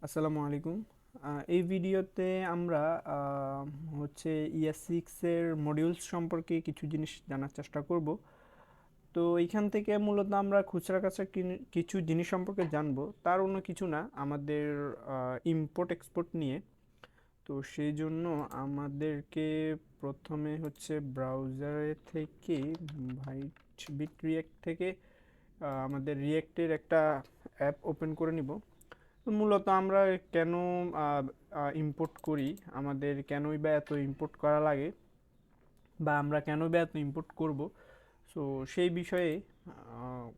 আসসালামু আলাইকুম। এই ভিডিওতে আমরা হচ্ছে ES6 এর মডিউলস সম্পর্কে কিছু জিনিস জানার চেষ্টা করব। তো এইখান থেকে মূলত আমরা খুচরা কাছা কিছু জিনিস সম্পর্কে জানবো, তার অন্য কিছু না, আমাদের ইম্পোর্ট এক্সপোর্ট নিয়ে। তো সেই জন্য আমাদেরকে প্রথমে হচ্ছে ব্রাউজারে থেকে বিট রিয়েক্ট থেকে আমাদের রিয়েক্টের একটা অ্যাপ ওপেন করে নিব। তো মূলত আমরা কেন ইম্পোর্ট করি, আমাদের কেনই বা এত ইম্পোর্ট করা লাগে, বা আমরা কেনই বা এত ইম্পোর্ট করব, সো সেই বিষয়ে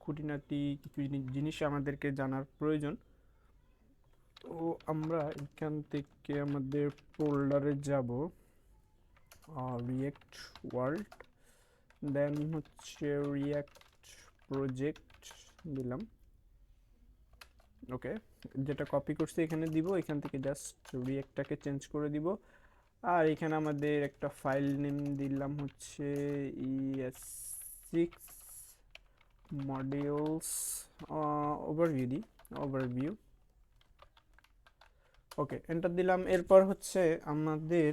খুঁটিনাটি কিছু জিনিস আমাদেরকে জানার প্রয়োজন। তো আমরা এখান থেকে আমাদের ফোল্ডারে যাব, রিয়েক্ট ওয়ার্ল্ড, দেন হচ্ছে রিয়েক্ট প্রজেক্ট দিলাম। ওকে, যেটা কপি করছি এখানে দিব, এখান থেকে জাস্ট রিয়েক্টটাকে চেঞ্জ করে দিব। আর এখানে আমাদের একটা ফাইল নেম দিলাম হচ্ছে ES6 Modules ওভারভিউ দিই, ওভারভিউ। ওকে, এন্টার দিলাম। এরপর হচ্ছে আমাদের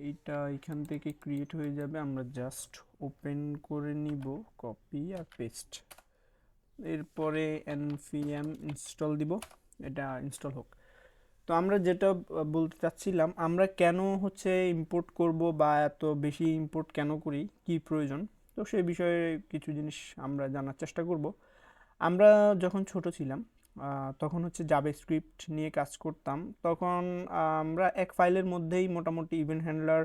এইটা এখান থেকে ক্রিয়েট হয়ে যাবে, আমরা জাস্ট ওপেন করে নিব, কপি আর পেস্ট। এরপরে npm ইনস্টল দিব, এটা ইনস্টল হোক। তো আমরা যেটা বলতে চাচ্ছিলাম, আমরা কেন হচ্ছে ইম্পোর্ট করব বা এত বেশি ইম্পোর্ট কেন করি, কি প্রয়োজন, তো সেই বিষয়ে কিছু জিনিস আমরা জানার চেষ্টা করব। আমরা যখন ছোট ছিলাম তখন হচ্ছে জাভাস্ক্রিপ্ট নিয়ে কাজ করতাম। তখন আমরা এক ফাইলের মধ্যেই মোটামুটি event handler,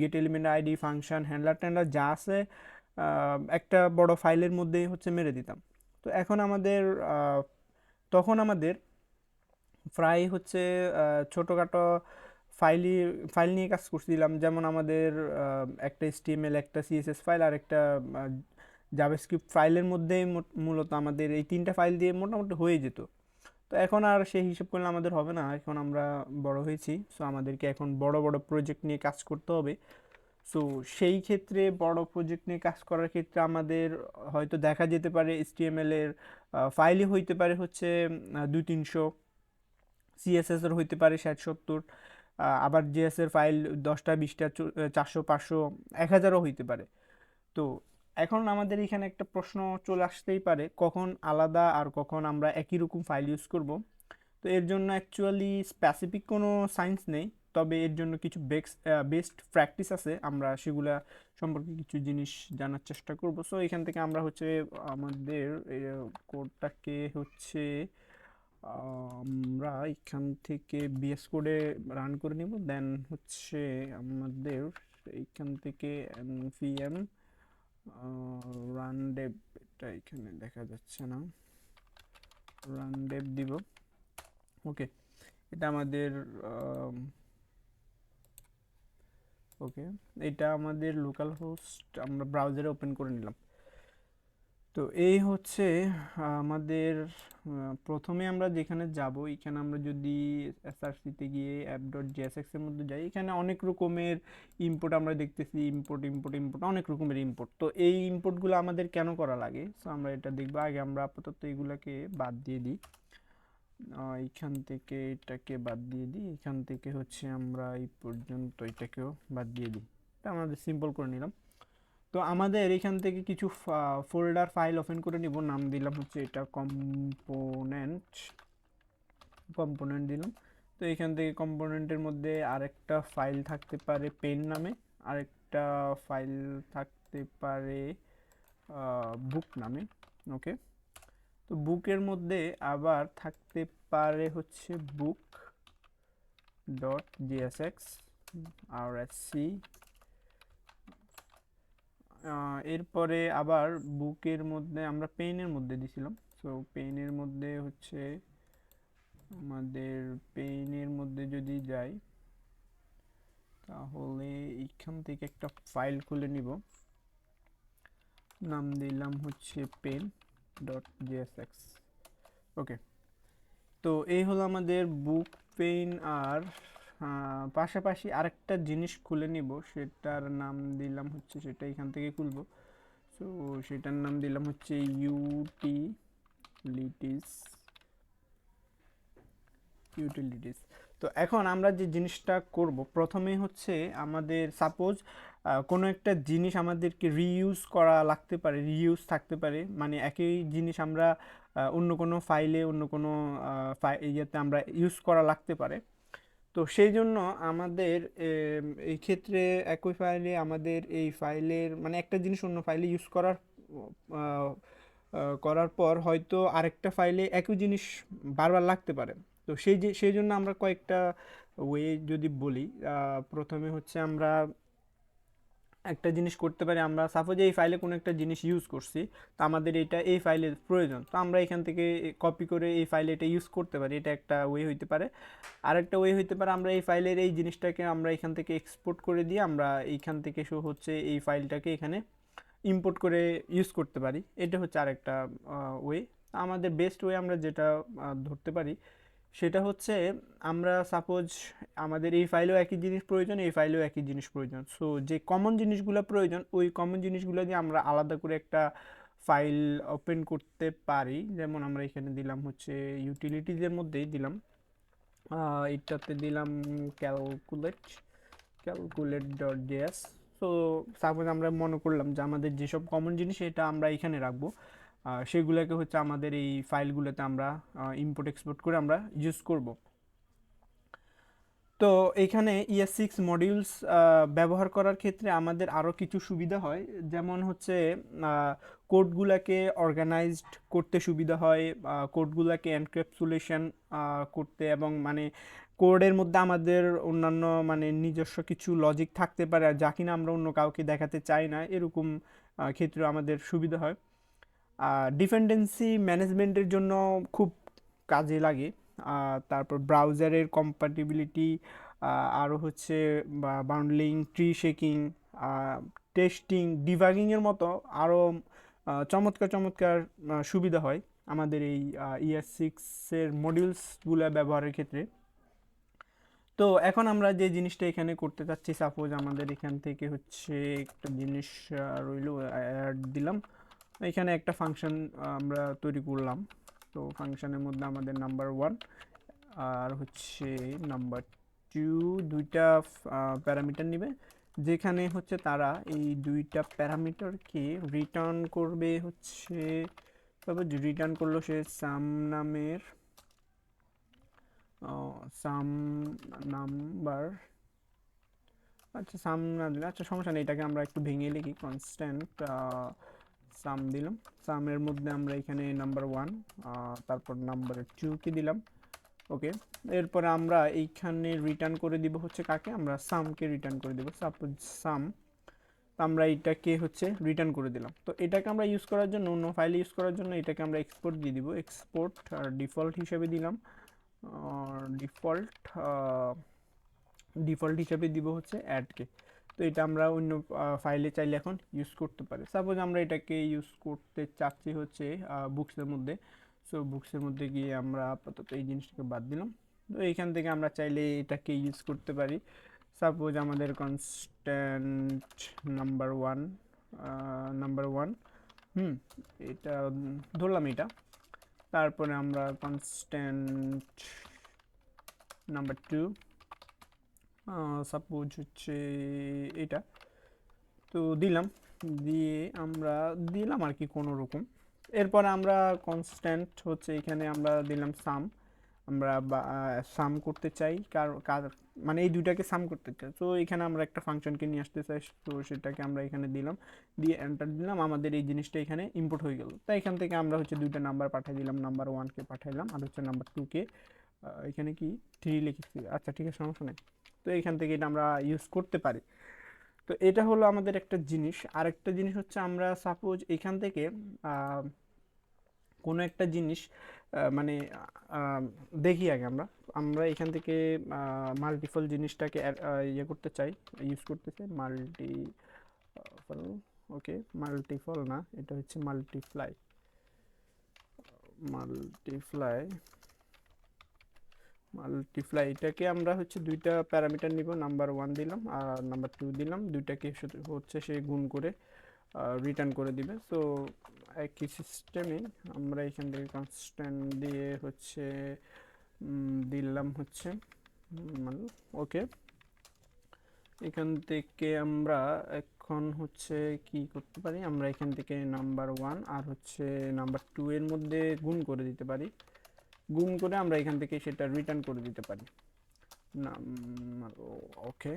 get element ID, function, handler ট্যান্ডলার যা আছে একটা বড় ফাইলের মধ্যেই হচ্ছে মেরে দিতাম। তো এখন আমাদের তখন আমাদের প্রায় হচ্ছে ছোটোখাটো ফাইলই ফাইল নিয়ে কাজ করছিলাম। যেমন আমাদের একটা HTML, একটা CSS ফাইল আর একটা জাভাস্ক্রিপ্ট ফাইলের মধ্যেই মূলত আমাদের এই তিনটা ফাইল দিয়ে মোটামুটি হয়ে যেত। তো এখন আর সেই হিসাব করলে আমাদের হবে না, এখন আমরা বড় হয়েছি, সো আমাদেরকে এখন বড় বড় প্রজেক্ট নিয়ে কাজ করতে হবে। সো সেই ক্ষেত্রে বড় প্রজেক্ট নিয়ে কাজ করার ক্ষেত্রে আমাদের হয়তো দেখা যেতে পারে HTML এর ফাইলই হইতে পারে হচ্ছে 200-300, সিএসএস এর হইতে পারে 60-70, আবার জিএস এর ফাইল 10টা 20টা 400-500 1000ও হইতে পারে। তো এখন আমাদের এখানে একটা প্রশ্ন চলে আসতেই পারে, কখন আলাদা আর কখন আমরা একই রকম ফাইল ইউজ করব। তো এর জন্য অ্যাকচুয়ালি স্পেসিফিক কোনো সায়েন্স নেই, তবে এর জন্য কিছু বেস্ট প্র্যাকটিস আছে, আমরা সেগুলা সম্পর্কে কিছু জিনিস জানার চেষ্টা করব। সো এখান থেকে আমরা হচ্ছে আমাদের কোডটাকে হচ্ছে আমরা এখান থেকে বিএস কোডে রান করে নিব। দেন হচ্ছে আমাদের এইখান থেকে npm রান ডেভ, এটা এখানে দেখা যাচ্ছে না, রান ডেভ দিব। ওকে, এটা আমাদের ওকে, এটা আমাদের লোকাল হোস্ট, আমরা ব্রাউজারে ওপেন করে নিলাম। তো এই হচ্ছে আমাদের প্রথমে আমরা যেখানে যাব, এখানে আমরা যদি এসআরসিতে গিয়ে app.jsx এর মধ্যে যাই, এখানে অনেক রকমের ইম্পোর্ট আমরা দেখতেছি, ইম্পোর্ট ইম্পোর্ট ইম্পোর্ট, অনেক রকমের ইম্পোর্ট। তো এই ইম্পোর্টগুলো আমাদের কেন করা লাগে, সো আমরা এটা দেখবো। আগে আমরা আপাতত এগুলাকে বাদ দিয়ে দিই, এইখান থেকে এটাকে বাদ দিয়ে দিই, এখান থেকে হচ্ছে আমরা এই পর্যন্ত এটাকেও বাদ দিয়ে দিই। এটা আমাদের সিম্পল করে নিলাম। তো আমাদের এখান থেকে কিছু ফোল্ডার ফাইল ওপেন করে নিব, নাম দিলাম হচ্ছে এটা কম্পোনেন্ট, কম্পোনেন্ট দিলাম। তো এখান থেকে কম্পোনেন্টের মধ্যে আরেকটা ফাইল থাকতে পারে পেন নামে, আরেকটা ফাইল থাকতে পারে বুক নামে। ওকে, তো বুকের মধ্যে আবার থাকতে পারে হচ্ছে বুক ডট জিএসএক্স আরএসসি। এরপরে আবার বুকের মধ্যে আমরা পেনের মধ্যে দিছিলাম, সো পেনের মধ্যে হচ্ছে আমাদের পেনের মধ্যে যদি যাই, তাহলে এইখান থেকে একটা ফাইল খুলে নিব, নাম দিলাম হচ্ছে পেন ডট জিএসএক্স। ওকে, তো এই হলো আমাদের বুক পেন। আর পাশাপাশি আরেকটা জিনিস খুলে নিব, সেটার নাম দিলাম হচ্ছে, সেটা এখান থেকে খুলবো। সো সেটার নাম দিলাম হচ্ছে ইউটিলিটিস ইউটিলিটিস। তো এখন আমরা যে জিনিসটা করব প্রথমে হচ্ছে আমাদের সাপোজ কোনো একটা জিনিস আমাদেরকে রিইউজ করা লাগতে পারে, রিইউজ থাকতে পারে, মানে একই জিনিস আমরা অন্য কোনো ফাইলে অন্য কোনো ইয়েতে আমরা ইউজ করা লাগতে পারে। তো সেই জন্য আমাদের এই ক্ষেত্রে একই ফাইলে আমাদের এই ফাইলের মানে একটা জিনিস অন্য ফাইলে ইউজ আহ, করার পর হয়তো আরেকটা ফাইলে একই জিনিস বারবার লাগতে পারে। তো সেই জন্য আমরা কয়েকটা ওয়ে যদি বলি, প্রথমে হচ্ছে আমরা একটা জিনিস করতে পারি। আমরা সাপোজ এই ফাইলে কোনো একটা জিনিস ইউজ করছি, তো আমাদের এটা এই ফাইলের প্রয়োজন, তো আমরা এখান থেকে কপি করে এই ফাইলে এটা ইউজ করতে পারি, এটা একটা ওয়ে হইতে পারে। আরেকটা ওয়ে হইতে পারে আমরা এই ফাইলের এই জিনিসটাকে আমরা এখান থেকে এক্সপোর্ট করে দিয়ে আমরা এইখান থেকে হচ্ছে এই ফাইলটাকে এখানে ইম্পোর্ট করে ইউজ করতে পারি। এটা হচ্ছে আরেকটা ওয়ে। আমাদের বেস্ট ওয়ে আমরা যেটা ধরতে পারি সেটা হচ্ছে আমরা সাপোজ আমাদের এই ফাইলেও একই জিনিস প্রয়োজন, এই ফাইলেও একই জিনিস প্রয়োজন, সো যে কমন জিনিসগুলো প্রয়োজন ওই কমন জিনিসগুলো দিয়ে আমরা আলাদা করে একটা ফাইল ওপেন করতে পারি। যেমন আমরা এখানে দিলাম হচ্ছে ইউটিলিটিজের মধ্যেই দিলাম, এটাতে দিলাম calculate calculate dot JS. So suppose আমরা মনে করলাম যে আমাদের যেসব কমন জিনিস এটা আমরা এখানে রাখবো, সেগুলোকে হচ্ছে আমাদের এই ফাইলগুলোতে আমরা ইম্পোর্ট এক্সপোর্ট করে আমরা ইউজ করব। তো এখানে ES6 মডিউলস ব্যবহার করার ক্ষেত্রে আমাদের আরও কিছু সুবিধা হয়, যেমন হচ্ছে কোডগুলোকে অর্গানাইজড করতে সুবিধা হয়, কোডগুলোকে এনক্যাপসুলেশন করতে, এবং মানে কোডের মধ্যে আমাদের অন্যান্য মানে নিজস্ব কিছু লজিক থাকতে পারে যা কিনা আমরা অন্য কাউকে দেখাতে চাই না, এরকম ক্ষেত্রে আমাদের সুবিধা হয়। ডিপেন্ডেন্সি ম্যানেজমেন্টের জন্য খুব কাজে লাগে। তারপর ব্রাউজারের কম্প্যাটিবিলিটি, আরও হচ্ছে বান্ডলিং, ট্রি শেকিং, টেস্টিং, ডিবাগিংয়ের মতো আরও চমৎকার চমৎকার সুবিধা হয় আমাদের এই ES6-এর মডিউলসগুলো ব্যবহারের ক্ষেত্রে। তো এখন আমরা যে জিনিসটা এখানে করতে চাচ্ছি, সাপোজ আমাদের এখান থেকে হচ্ছে একটা জিনিস রইল, অ্যাড দিলাম, এখানে একটা ফাংশন আমরা তৈরি করলাম। তো ফাংশনের মধ্যে আমাদের নাম্বার 1 আর হচ্ছে নাম্বার 2 দুইটা প্যারামিটার নেবে, যেখানে হচ্ছে তারা এই দুইটা প্যারামিটারকে রিটার্ন করবে হচ্ছে, তবে রিটার্ন করলো সে সাম নামের সাম নাম্বার। আচ্ছা সাম না দিলে আচ্ছা সমস্যা নেই, এটাকে আমরা একটু ভেঙে লিখি, কনস্ট্যান্ট সাম দিলাম। সামের মধ্যে আমরা এখানে নাম্বার 1 তারপর নাম্বার 2 কি দিলাম, ওকে। এরপরে আমরা এইখানে রিটার্ন করে দিব হচ্ছে কাকে, আমরা সামকে রিটার্ন করে দিব, সাপোজ সাম। আমরা এটাকে হচ্ছে রিটার্ন করে দিলাম। তো এটাকে আমরা ইউজ করার জন্য অন্য ফাইলে ইউজ করার জন্য এটাকে আমরা এক্সপোর্ট দিয়ে দিব, এক্সপোর্ট আর ডিফল্ট হিসেবে দিলাম, ডিফল্ট ডিফল্ট হিসেবে দিব হচ্ছে অ্যাডকে। তো এটা আমরা অন্য ফাইলে চাইলে এখন ইউজ করতে পারি। সাপোজ আমরা এটাকে ইউজ করতে চাচ্ছি হচ্ছে বুকসের মধ্যে, সো বুকসের মধ্যে গিয়ে আমরা আপাতত এই জিনিসটাকে বাদ দিলাম। তো এইখান থেকে আমরা চাইলে এটাকে ইউজ করতে পারি। সাপোজ আমাদের কনস্ট্যান্ট নাম্বার 1 এটা ধরলাম এটা। তারপরে আমরা কনস্ট্যান্ট নাম্বার 2 সাপোজ হচ্ছে এটা, তো দিলাম, দিয়ে আমরা দিলাম আর কি কোনো রকম। এরপর আমরা কনস্ট্যান্ট হচ্ছে এখানে আমরা দিলাম সাম, আমরা সাম করতে চাই কার মানে এই দুইটাকে সাম করতে চাই, তো এখানে আমরা একটা ফাংশনকে নিয়ে আসতে চাই, তো সেটাকে আমরা এখানে দিলাম, দিয়ে এন্টার দিলাম, আমাদের এই জিনিসটা এখানে ইম্পোর্ট হয়ে গেল। তো এখান থেকে আমরা হচ্ছে দুইটা নাম্বার পাঠিয়ে দিলাম, নাম্বার 1কে পাঠাইলাম আর হচ্ছে নাম্বার 2কে এখানে কি 3 লিখেছি, আচ্ছা ঠিক আছে সমস্যা নেই। তো এইখান থেকে এটা আমরা ইউজ করতে পারি। তো এটা হলো আমাদের একটা জিনিস। আরেকটা জিনিস হচ্ছে আমরা সাপোজ এখান থেকে কোনো একটা জিনিস মানে দেখি আগে আমরা আমরা এখান থেকে মাল্টিপল জিনিসটাকে ইয়ে করতে চাই, ইউজ করতে চাই মাল্টিপল, ওকে মাল্টিপল না, এটা হচ্ছে মাল্টিপ্লাই, মাল্টিপ্লাই মাল্টিপ্লাই এটাকে আমরা হচ্ছে দুইটা প্যারামিটার নিব, নাম্বার 1 দিলাম আর নাম্বার 2 দিলাম, দুইটাকে হচ্ছে সে গুণ করে রিটার্ন করে দিবে। সো একই সিস্টেমে আমরা এখান থেকে কনস্ট্যান্ট দিয়ে হচ্ছে দিলাম হচ্ছে ওকে। এখান থেকে আমরা এখন হচ্ছে কি করতে পারি, আমরা এখান থেকে নাম্বার 1 আর হচ্ছে নাম্বার 2 এর মধ্যে গুণ করে দিতে পারি। গুণ করে আমরা এখান থেকে সেটা রিটার্ন করে দিতে পারি। ওকে।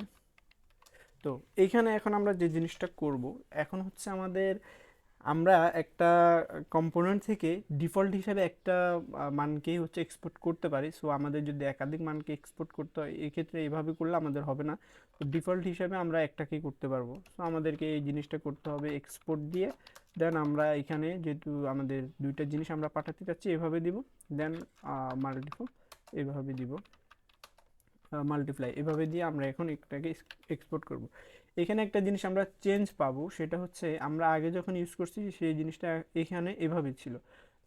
তো এইখানে এখন আমরা যে জিনিসটা করব, এখন হচ্ছে আমরা একটা কম্পোনেন্ট থেকে ডিফল্ট হিসাবে একটা মানকেই হচ্ছে এক্সপোর্ট করতে পারি। সো আমাদের যদি একাধিক মানকে এক্সপোর্ট করতে হয়, এক্ষেত্রে এইভাবে করলে আমাদের হবে না। তো ডিফল্ট হিসাবে আমরা একটাকেই করতে পারবো। সো আমাদেরকে এই জিনিসটা করতে হবে এক্সপোর্ট দিয়ে, দেন আমরা এখানে যেহেতু আমাদের দুইটা জিনিস আমরা পাঠাতে চাচ্ছি এভাবে দিব, দেন মাল্টিপল এভাবে দিব, মাল্টিপ্লাই এভাবে দিয়ে আমরা এখন একটাকে এক্সপোর্ট করব। এখানে একটা জিনিস আমরা চেঞ্জ পাবো, সেটা হচ্ছে আমরা আগে যখন ইউজ করছি সেই জিনিসটা এখানে এভাবে ছিল।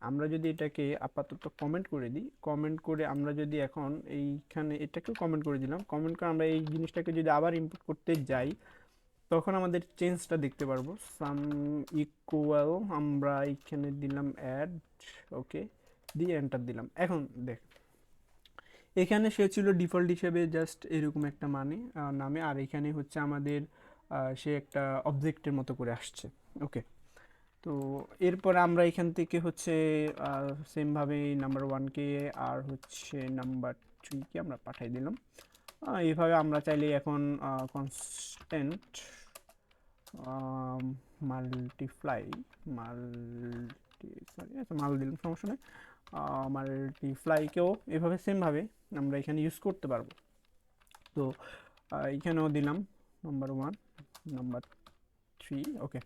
আমরা যদি এটাকে আপাতত কমেন্ট করে দিই, কমেন্ট করে আমরা যদি এখন এইখানে এটাকেও কমেন্ট করে দিলাম, কমেন্ট করে আমরা এই জিনিসটাকে যদি আবার ইম্পোর্ট করতে যাই, তখন আমাদের চেঞ্জটা দেখতে পারবো। সাম ইকুয়াল আমরা এখানে দিলাম অ্যাড, ওকে দিয়ে এন্টার দিলাম। এখন দেখ এখানে সে ছিল ডিফল্ট হিসেবে জাস্ট এরকম একটা নামে, আর এখানে হচ্ছে আমাদের সে একটা অবজেক্টের মতো করে আসছে। ওকে। তো এরপর আমরা এখান থেকে হচ্ছে সেমভাবে নাম্বার 1কে আর হচ্ছে নাম্বার 3কে আমরা পাঠিয়ে দিলাম। এইভাবে আমরা চাইলে এখন কনস্ট্যান্ট মাল্টিপ্লাই আচ্ছা মাল দিলাম, সমস্যা নেই। মাল্টিপ্লাইকেও এভাবে সেমভাবে আমরা এখানে ইউজ করতে পারবো। তো এখানেও দিলাম নাম্বার 1 নাম্বার 3, ওকে।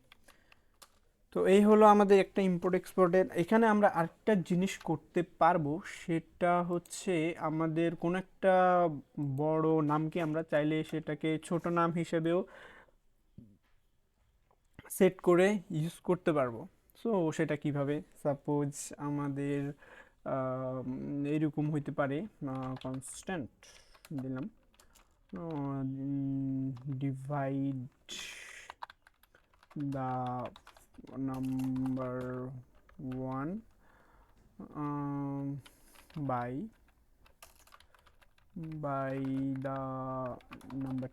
তো এই হলো আমাদের একটা ইম্পোর্ট এক্সপোর্টের। এখানে আমরা আরেকটা জিনিস করতে পারবো, সেটা হচ্ছে আমাদের কোনো একটা বড় নামকে আমরা চাইলে সেটাকে ছোট নাম হিসেবেও সেট করে ইউজ করতে পারবো। সো সেটা কিভাবে, সাপোজ আমাদের এইরকম হইতে পারে, কনস্ট্যান্ট দিলাম divide the number 1 by the number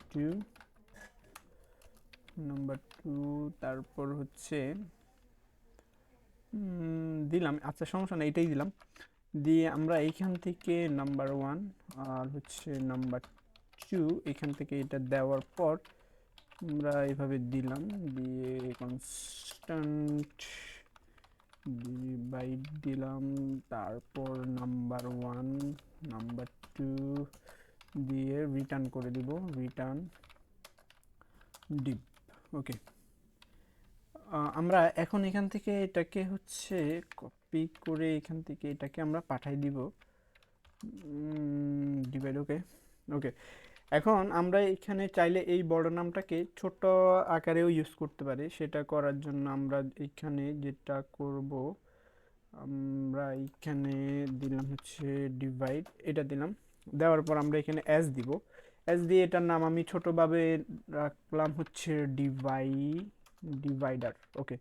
2, তারপর হচ্ছে দিলাম, আচ্ছা সমস্যা না এটাই দিলাম। দিয়ে আমরা এইখান থেকে নাম্বার 1 আর হচ্ছে নাম্বার 2 এখান থেকে এটা দেওয়ার পর আমরা এইভাবে দিলাম, দিয়ে কনস্ট্যান্ট ডিভাইড দিলাম, তারপর নাম্বার 1 নাম্বার 2 দিয়ে রিটার্ন করে দিব, রিটার্ন ডিপ। ওকে। আমরা এখন এখান থেকে এটাকে হচ্ছে কপি করে এখান থেকে এটাকে আমরা পাঠাই দিব ডিভাইড, ওকে। ওকে, এখন আমরা এখানে চাইলে এই বড় নামটাকে ছোট আকারেও ইউজ করতে পারি। সেটা করার জন্য আমরা এখানে যেটা করব, আমরা এখানে দিলাম হচ্ছে ডিভাইড, এটা দিলাম, দেওয়ার পর আমরা এখানে এস দিব, এস দিয়ে এটার নাম আমি ছোটভাবে রাখলাম হচ্ছে ডিভাইডার। ওকে,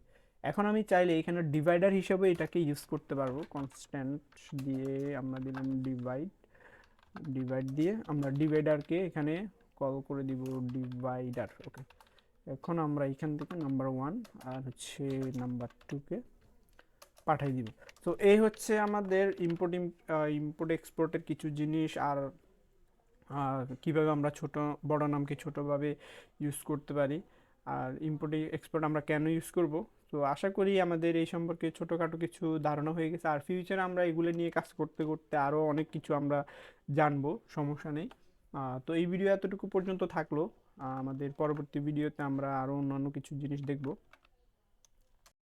এখন আমি চাইলে এখানে ডিভাইডার হিসেবে এটাকে ইউজ করতে পারবো। কনস্ট্যান্ট দিয়ে আমরা দিলাম ডিভাইড দিয়ে আমরা ডিভাইডারকে এখানে কল করে দিব ডিভাইডার। ওকে, এখন আমরা এখান থেকে নাম্বার 1 আর হচ্ছে নাম্বার 2কে পাঠাই দিব। তো এই হচ্ছে আমাদের ইম্পোর্ট এক্সপোর্টের কিছু জিনিস, আর কিভাবে আমরা বড় নামকে ছোটোভাবে ইউজ করতে পারি, আর ইম্পোর্ট এক্সপোর্ট আমরা কেন ইউজ করব। তো আশা করি আমাদের এই সম্পর্কে ছোটোখাটো কিছু ধারণা হয়ে গেছে, আর ফিউচারে আমরা এগুলো নিয়ে কাজ করতে করতে আরও অনেক কিছু আমরা জানবো, সমস্যা নেই। তো এই ভিডিও এতটুকু পর্যন্ত থাকলো। আমাদের পরবর্তী ভিডিওতে আমরা আরও অন্যান্য কিছু জিনিস দেখব।